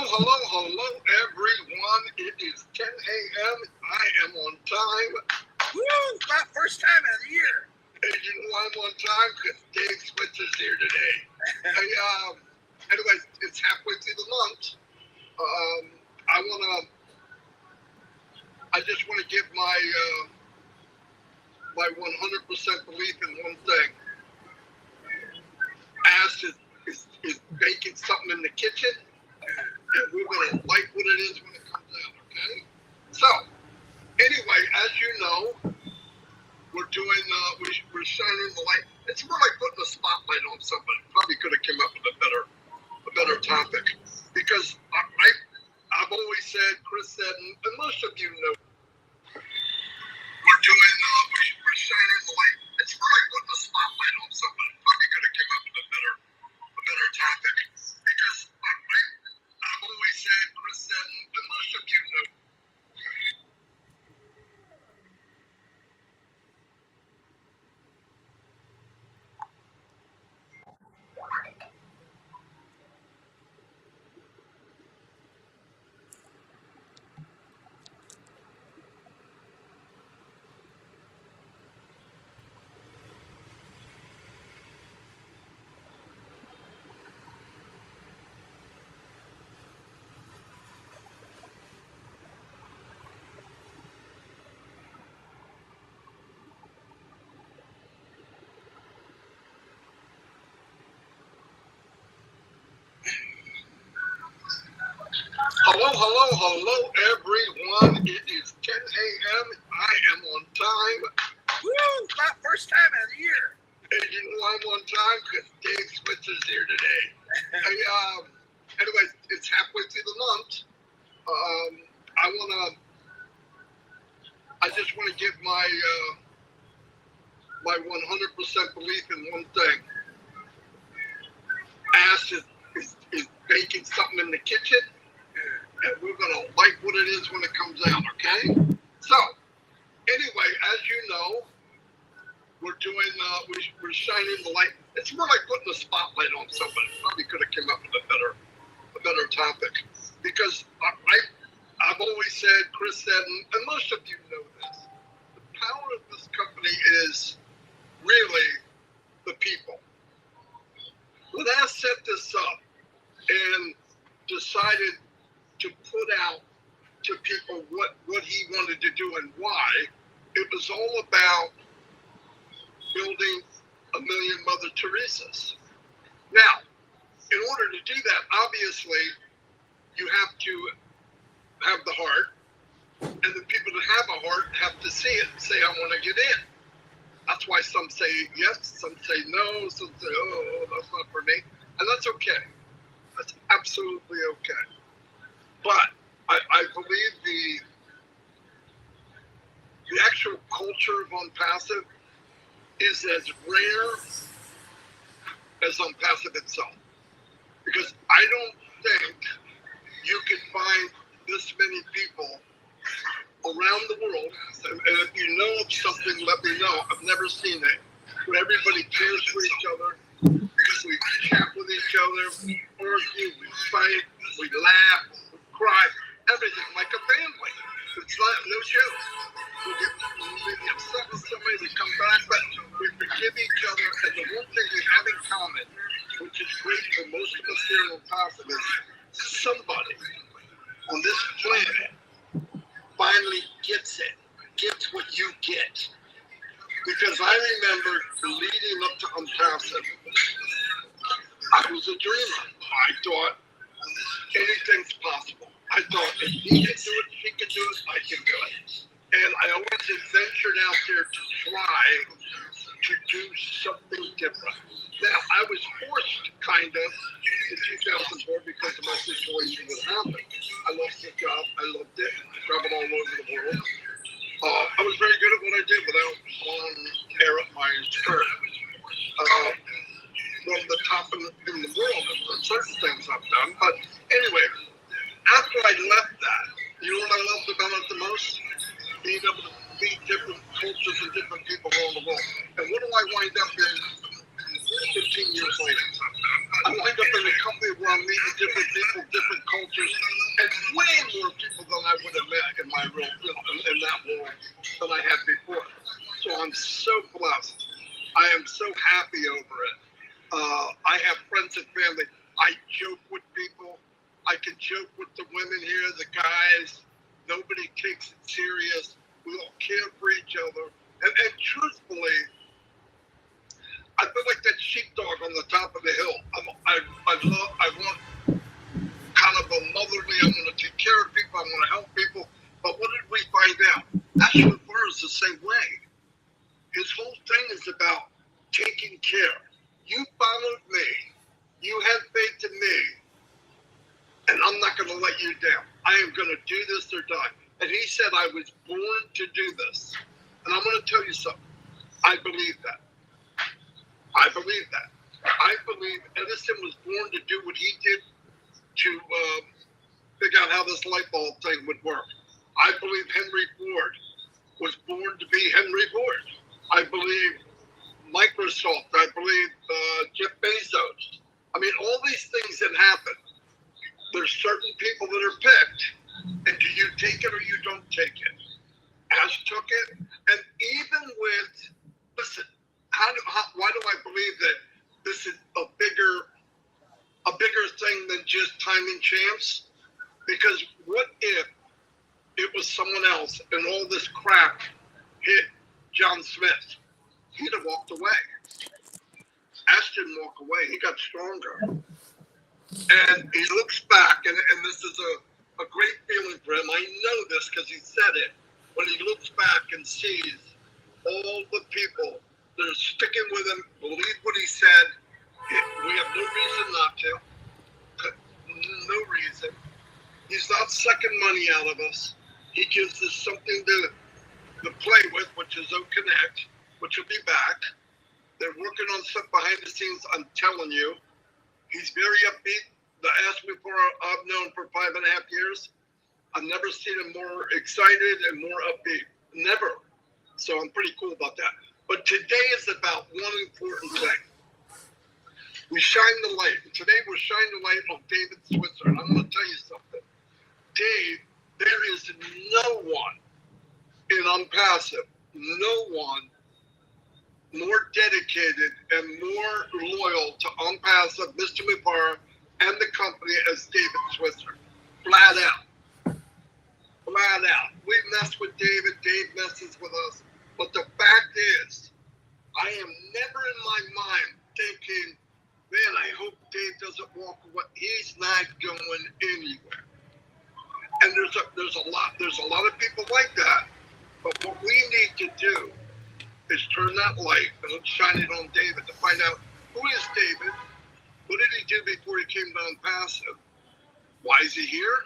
hello, everyone. It is 10 a.m. I am on time. Woo! Not first time of the year. And you know I'm on time because Dave Switz is here today. Anyways, it's halfway through the month. I just want to give my 100% belief in one thing. Ass is baking something in the kitchen, and we're going to like what it is when it comes out, okay? So, anyway, as you know, we're doing, we're shining the light. It's more like putting a spotlight on somebody. Probably could have come up with a better topic. Because I've always said, Chris said, and most of you know, we're doing, we're shining the light. It's more like putting a spotlight on somebody. Probably could have come up with a better topic. Because I've always said, Chris said, and most of you know, hello, everyone. It is 10 a.m. I am on time. Woo! Not first time of the year. And you know I'm on time because Dave Switz is here today. Anyways, it's halfway through the month. I just want to give my 100% belief in one thing. Ass is baking something in the kitchen, and we're going to like what it is when it comes out, okay? So, anyway, as you know, we're doing, we're shining the light. It's more like putting a spotlight on somebody. Probably could have come up with a better topic. Because I've always said, Chris said, and most of you know this, the power of this company is really the people. When I set this up and decided to put out to people what he wanted to do and why, it was all about building a million Mother Teresas. Now, in order to do that, obviously, you have to have the heart, and the people that have a heart have to see it and say, I want to get in. That's why some say yes, some say no, some say, oh, that's not for me. And that's okay. That's absolutely okay. But I believe the actual culture of Unpassive is as rare as Unpassive itself. Because I don't think you can find this many people around the world, and if you know of something, let me know. I've never seen it, where everybody cares for each other, because we chat with each other, we argue, we fight, we laugh, we cry, everything, like a family. It's not, no joke. We get upset with somebody, we come back, but we forgive each other, and the one thing we have in common, which is great for most of us here in Unpassive, is somebody on this planet finally gets it, gets what you get. Because I remember leading up to Unpassive, I was a dreamer. I thought anything's possible. I thought if he can do it, she can do it, I can do it. And I always adventured out there to try to do something different. Now, I was forced, kind of, in 2004 because of my situation that happened. I lost the job, I loved it, I traveled all over the world. I was very good at what I did without blowing hair up my skirt. From the top in the world, and certain things I've done. But anyway, after I left that, you know what I loved about it the most? Being able to meet different cultures and different people around the world. And what do I wind up in 15 years later? I wind up in a company where I'm meeting different people, different cultures, I can joke with the women here, the guys. Nobody takes it serious. We all care for each other. And truthfully, I feel like that sheepdog on the top of the hill. I want kind of a motherly, I'm going to take care of people, I'm going to help people. But what did we find out? Ashton Burr is the same way. His whole thing is about taking care. You followed me. You had faith in me. And I'm not going to let you down. I am going to do this or die. And he said, I was born to do this. And I'm going to tell you something. I believe that. I believe that. I believe Edison was born to do what he did to figure out how this light bulb thing would work. I believe Henry Ford was born to be Henry Ford. I believe Microsoft. I believe Jeff Bezos. I mean, all these things that happen, there's certain people that are picked, and do you take it or you don't take it? Ash took it, and even with, listen, why do I believe that this is a bigger thing than just time and chance? Because what if it was someone else and all this crap hit John Smith? He'd have walked away. Ash didn't walk away. He got stronger. And he looks back, and this is a great feeling for him. I know this because he said it. When he looks back and sees all the people that are sticking with him, believe what he said, we have no reason not to. No reason. He's not sucking money out of us. He gives us something to play with, which is Connect, which will be back. They're working on stuff behind the scenes, I'm telling you. He's very upbeat. The Ash before I've known for 5.5 years, I've never seen him more excited and more upbeat. Never. So I'm pretty cool about that. But today is about one important thing. We shine the light. Today we're shining the light on David Switzer. And I'm going to tell you something. Dave, there is no one in Unpassive, no one more dedicated and more loyal to Unpassive, Mr. Mupara, and the company as David Switzer. Flat out. Flat out. We mess with David. Dave messes with us. But the fact is, I am never in my mind thinking, man, I hope Dave doesn't walk away. He's not going anywhere. And there's a lot of people like that. But what we need to do is turn that light and let's shine it on David to find out who is David, what did he do before he came to Unpassive, why is he here,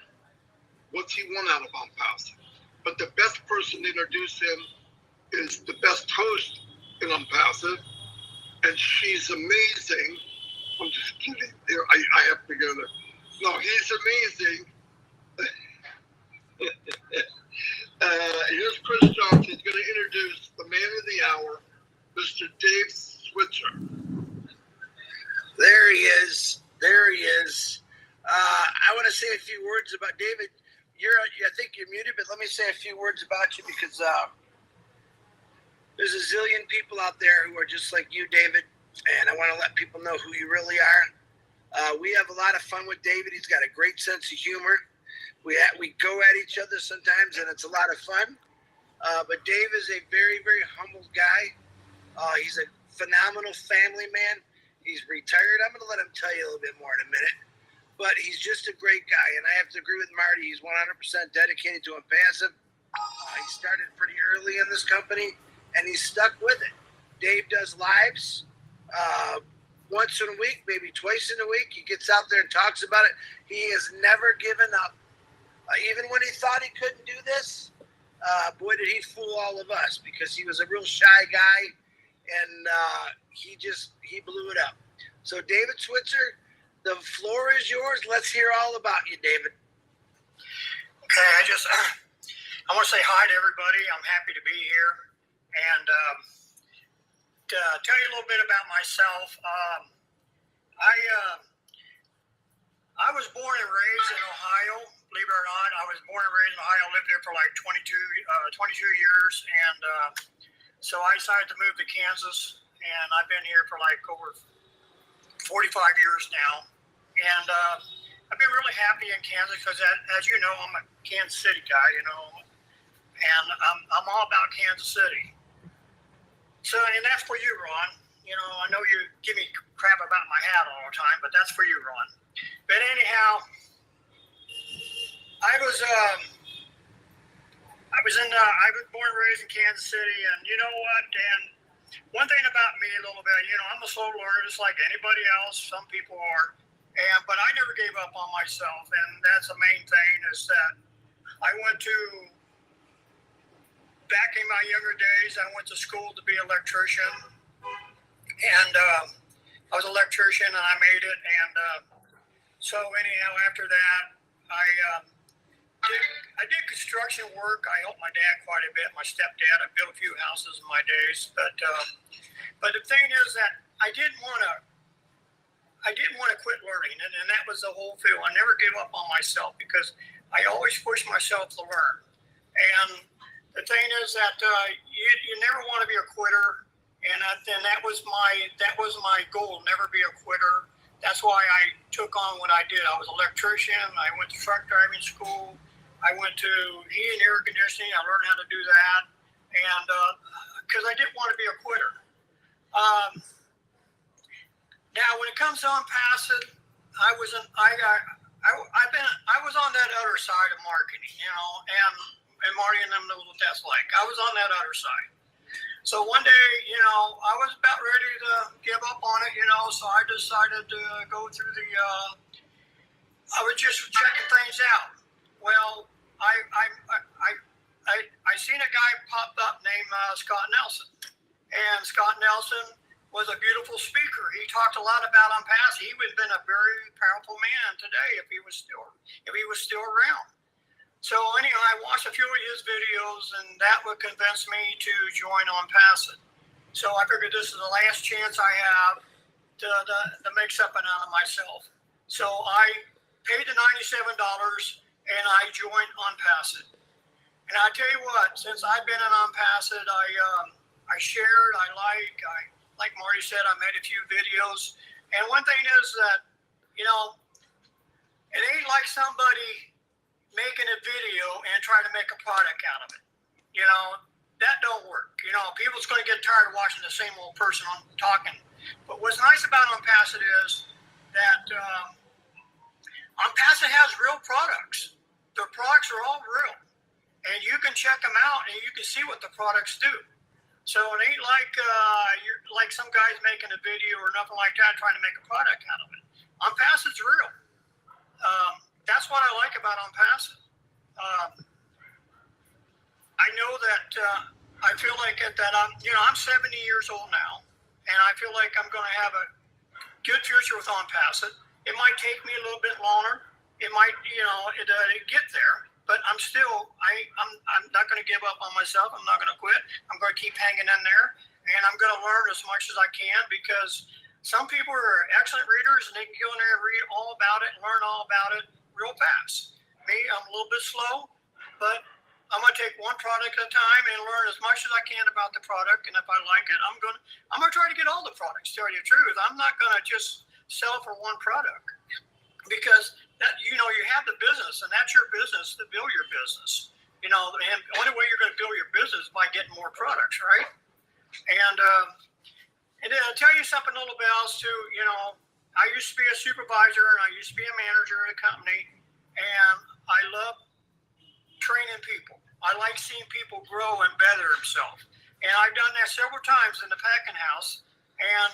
what's he want out of Unpassive. But the best person to introduce him is the best host in Unpassive, and she's amazing. I'm just kidding. I have to go there. No, he's amazing. Here's Chris Johnson. He's going to introduce the man of the hour, Mr. Dave Switzer. There he is. There he is. I want to say a few words about David. I think you're muted, but let me say a few words about you because there's a zillion people out there who are just like you, David, and I want to let people know who you really are. We have a lot of fun with David. He's got a great sense of humor. We go at each other sometimes, and it's a lot of fun. But Dave is a very, very humble guy. He's a phenomenal family man. He's retired. I'm going to let him tell you a little bit more in a minute. But he's just a great guy, and I have to agree with Marty. He's 100% dedicated to Unpassive. He started pretty early in this company, and he's stuck with it. Dave does lives once in a week, maybe twice in a week. He gets out there and talks about it. He has never given up. Even when he thought he couldn't do this, boy, did he fool all of us because he was a real shy guy, and he blew it up. So, David Switzer, the floor is yours. Let's hear all about you, David. Okay, I want to say hi to everybody. I'm happy to be here. And to tell you a little bit about myself, I was born and raised in Ohio. Believe it or not, I was born and raised in Ohio. Lived there for like 22 years, and so I decided to move to Kansas, and I've been here for like over 45 years now, and I've been really happy happy in Kansas because, as you know, I'm a Kansas City guy, you know, and I'm all about Kansas City. So, and that's for you, Ron. You know, I know you give me crap about my hat all the time, but that's for you, Ron. But anyhow, I was born and raised in Kansas City, and you know what? And one thing about me a little bit, you know, I'm a slow learner, just like anybody else. Some people are, but I never gave up on myself, and that's the main thing. Is that I went to back in my younger days, I went to school to be an electrician, and I was an electrician, and I made it. And so anyhow, after that, I did construction work. I helped my dad quite a bit. My stepdad. I built a few houses in my days. But the thing is that I didn't want to quit learning, and that was the whole feel. I never gave up on myself because I always pushed myself to learn. And the thing is that you never want to be a quitter, and that was my goal. Never be a quitter. That's why I took on what I did. I was an electrician. I went to truck driving school. I went to heating and air conditioning. I learned how to do that, and because I didn't want to be a quitter. Now, when it comes to Unpassed, I was on that other side of marketing, you know, and Marty and them know what that's like. I was on that other side. So one day, you know, I was about ready to give up on it, you know, so I decided to go through I was just checking things out. Well, I seen a guy pop up named Scott Nelson, and Scott Nelson was a beautiful speaker. He talked a lot about Unpassed. He would have been a very powerful man today if he was still around. So anyhow, I watched a few of his videos, and that would convince me to join Unpassed. So I figured this is the last chance I have to make something out of myself. So I paid the $97, and I joined Unpassed. And I tell you what, since I've been in Unpassed, I shared, like Marty said, I made a few videos. And one thing is that, you know, it ain't like somebody making a video and trying to make a product out of it. You know, that don't work. You know, people's going to get tired of watching the same old person talking. But what's nice about Unpassed is that Unpassed has real products. The products are all real. And you can check them out and you can see what the products do. So it ain't like you're like some guys making a video or nothing like that trying to make a product out of it. Unpassed is real. That's what I like about Unpassed. I know that I feel like that I'm 70 years old now, and I feel like I'm going to have a good future with Unpassed. It might take me a little bit longer. It might, get there. But I'm not going to give up on myself. I'm not going to quit. I'm going to keep hanging in there, and I'm going to learn as much as I can because some people are excellent readers and they can go in there and read all about it and learn all about it real fast. Me, I'm a little bit slow, but I'm going to take one product at a time and learn as much as I can about the product. And if I like it, I'm going to try to get all the products. To tell you the truth, I'm not going to just sell for one product because that, you have the business, and that's your business to build your business. And the only way you're going to build your business is by getting more products, right? And I'll tell you something a little bit else too. I used to be a supervisor and I used to be a manager at a company, and I love training people. I like seeing people grow and better themselves. And I've done that several times in the packing house. And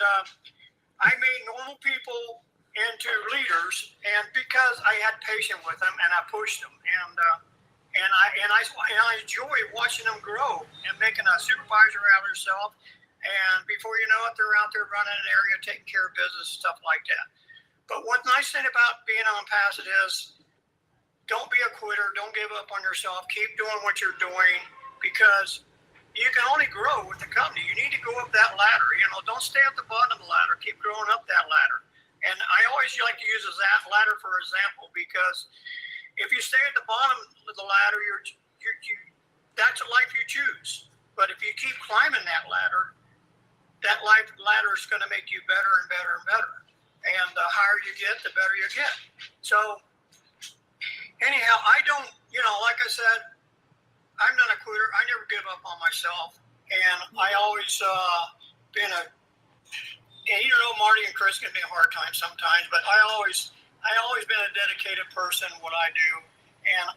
I made normal people into leaders, and because I had patience with them and I pushed them, and I enjoy watching them grow and making a supervisor out of themselves. And before you know it, they're out there running an area, taking care of business, stuff like that. But one nice thing about being Unpassed is don't be a quitter. Don't give up on yourself. Keep doing what you're doing because you can only grow with the company. You need to go up that ladder. Don't stay at the bottom of the ladder. Keep growing up that ladder. And I always like to use that ladder for example because if you stay at the bottom of the ladder, that's a life you choose. But if you keep climbing that ladder is going to make you better and better and better. And the higher you get, the better you get. So anyhow, I don't, like I said, I'm not a quitter. I never give up on myself, and I always been a. And Marty and Chris give me a hard time sometimes, but I always been a dedicated person in what I do, and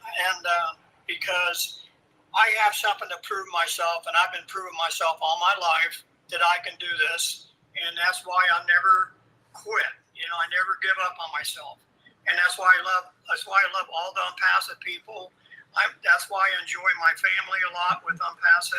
because I have something to prove myself, and I've been proving myself all my life that I can do this, and that's why I never quit. I never give up on myself, and that's why I love all the Unpassed people. That's why I enjoy my family a lot with Unpassed.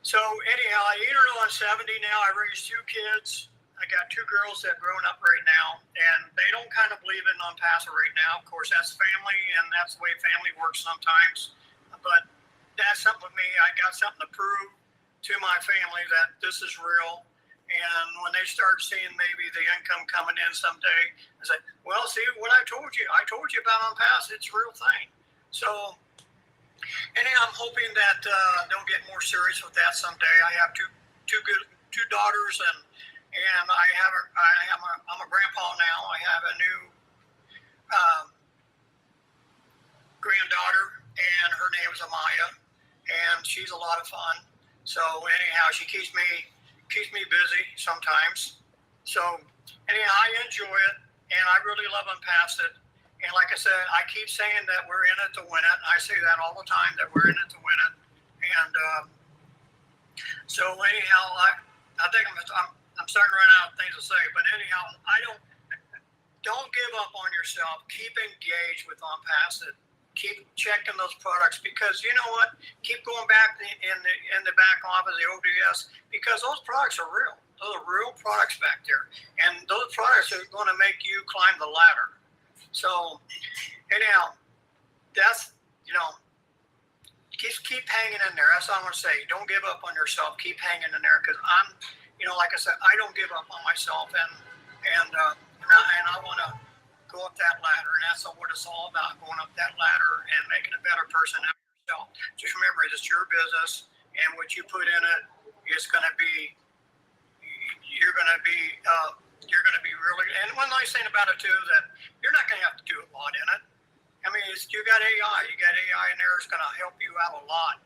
So anyhow, I'm 70 now. I raised 2 kids. I got 2 girls that have grown up right now, and they don't kind of believe in Unpassed right now. Of course, that's family, and that's the way family works sometimes. But that's something with me. I got something to prove to my family that this is real. And when they start seeing maybe the income coming in someday, I say, well, see what I told you. I told you about Unpassed. It's a real thing. So anyhow, I'm hoping that they'll get more serious with that someday. I have two daughters, and I'm a grandpa now. I have a new granddaughter, and her name is Amaya, and she's a lot of fun. So anyhow, she keeps me busy sometimes. So anyhow, I enjoy it, and I really love Unpassed. And like I said, I keep saying that we're in it to win it. I say that all the time, that we're in it to win it. And so anyhow, I think I'm starting to run out of things to say. But anyhow, don't give up on yourself. Keep engaged with Unpassed. Keep checking those products, because you know what? Keep going back in the back office, the ODS, because those products are real. Those are real products back there, and those products are going to make you climb the ladder. So, anyhow, that's keep hanging in there. That's all I'm going to say. Don't give up on yourself. Keep hanging in there, because I'm, like I said, I don't give up on myself, and I want to go up that ladder, and that's what it's all about, going up that ladder and making a better person out of yourself. Just remember, it's your business, and what you put in it is going to be, you're going to be really, and one nice thing about it too, that you're not going to have to do a lot in it. I mean, you got AI in there. It's going to help you out a lot,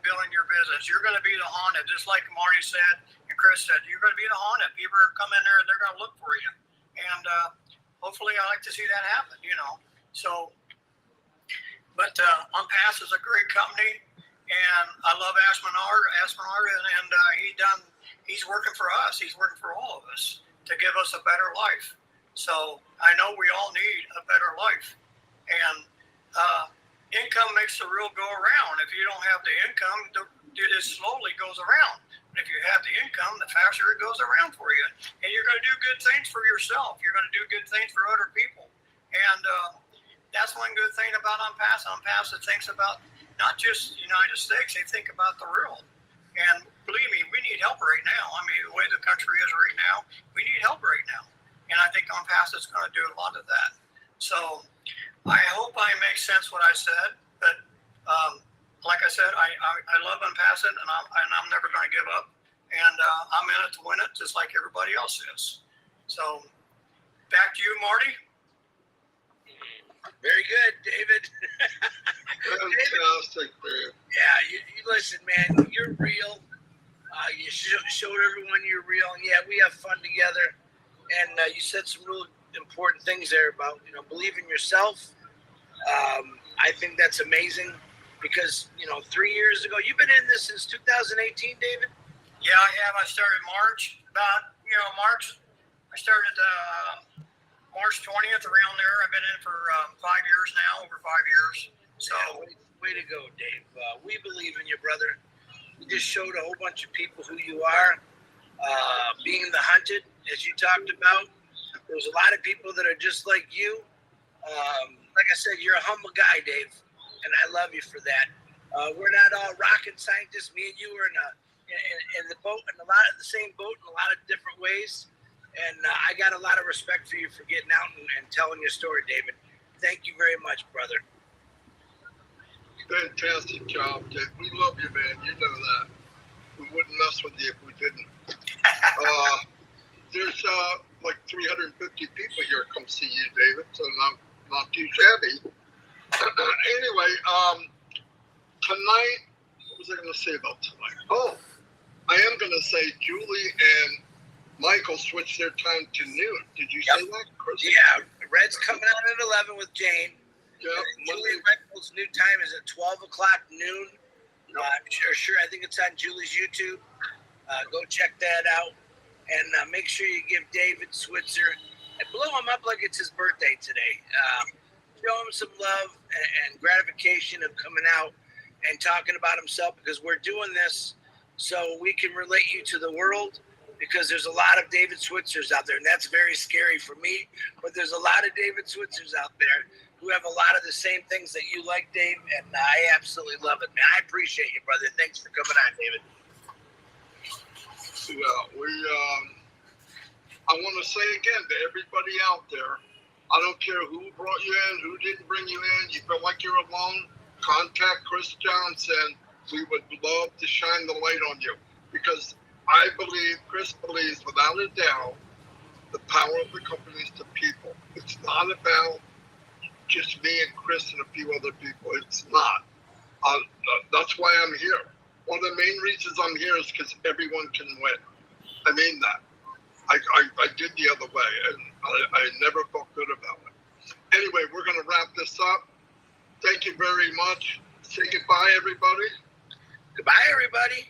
building your business. You're going to be the Honda, just like Marty said and Chris said, you're going to be the Honda. People are come in there and they're going to look for you. And, hopefully, I like to see that happen, So, but Unpassed is a great company, and I love Ashman Art, and he's working for us. He's working for all of us to give us a better life. So I know we all need a better life, and income makes the world go around. If you don't have the income, it slowly goes around. If you have the income, the faster it goes around for you. And you're going to do good things for yourself. You're going to do good things for other people. And that's one good thing about Unpassed. Unpassed thinks about not just the United States, they think about the world. And believe me, we need help right now. I mean, the way the country is right now, we need help right now. And I think Unpassed is going to do a lot of that. So I hope I make sense what I said. But like I said, I love Unpassed, and I'm never going to give up. And I'm in it to win it, just like everybody else is. So back to you, Marty. Very good, David. Fantastic, man. Yeah, you listen, man. You're real. You showed everyone you're real. And yeah, we have fun together. And you said some real important things there about believe in yourself. I think that's amazing. Because, 3 years ago, you've been in this since 2018, David? Yeah, I have. I started March. March. I started March 20th, around there. I've been in for 5 years now, over 5 years. So, yeah, way to go, Dave. We believe in you, brother. You just showed a whole bunch of people who you are. Being the hunted, as you talked about. There's a lot of people that are just like you. Like I said, you're a humble guy, Dave. And I love you for that. We're not all rocket scientists. Me and you are in the boat, in the same boat in a lot of different ways. And I got a lot of respect for you for getting out and telling your story, David. Thank you very much, brother. Fantastic job, Dave. We love you, man. You know that. We wouldn't mess with you if we didn't. There's like 350 people here come see you, David. So not too shabby. Anyway, tonight, what was I going to say about tonight? Oh, I am going to say Julie and Michael switched their time to noon. Did you say that, Chris? Yeah, Red's coming out at 11 with Jane. Yeah. Julie and Michael's new time is at 12 o'clock noon. I'm sure. I think it's on Julie's YouTube. Go check that out. And make sure you give David Switzer and blow him up like it's his birthday today. Show him some love and gratification of coming out and talking about himself, because we're doing this so we can relate you to the world, because there's a lot of David Switzers out there, and that's very scary for me. But there's a lot of David Switzers out there who have a lot of the same things that you like, Dave, and I absolutely love it, man. I appreciate you, brother. Thanks for coming on, David. Yeah, I want to say again to everybody out there, I don't care who brought you in, who didn't bring you in. You feel like you're alone, contact Chris Johnson. We would love to shine the light on you, because I believe, Chris believes without a doubt, the power of the company is to people. It's not about just me and Chris and a few other people. It's not. That's why I'm here. One of the main reasons I'm here is because everyone can win. I mean that. I did the other way, and I never felt good about it. Anyway, we're going to wrap this up. Thank you very much. Say goodbye, everybody. Goodbye, everybody.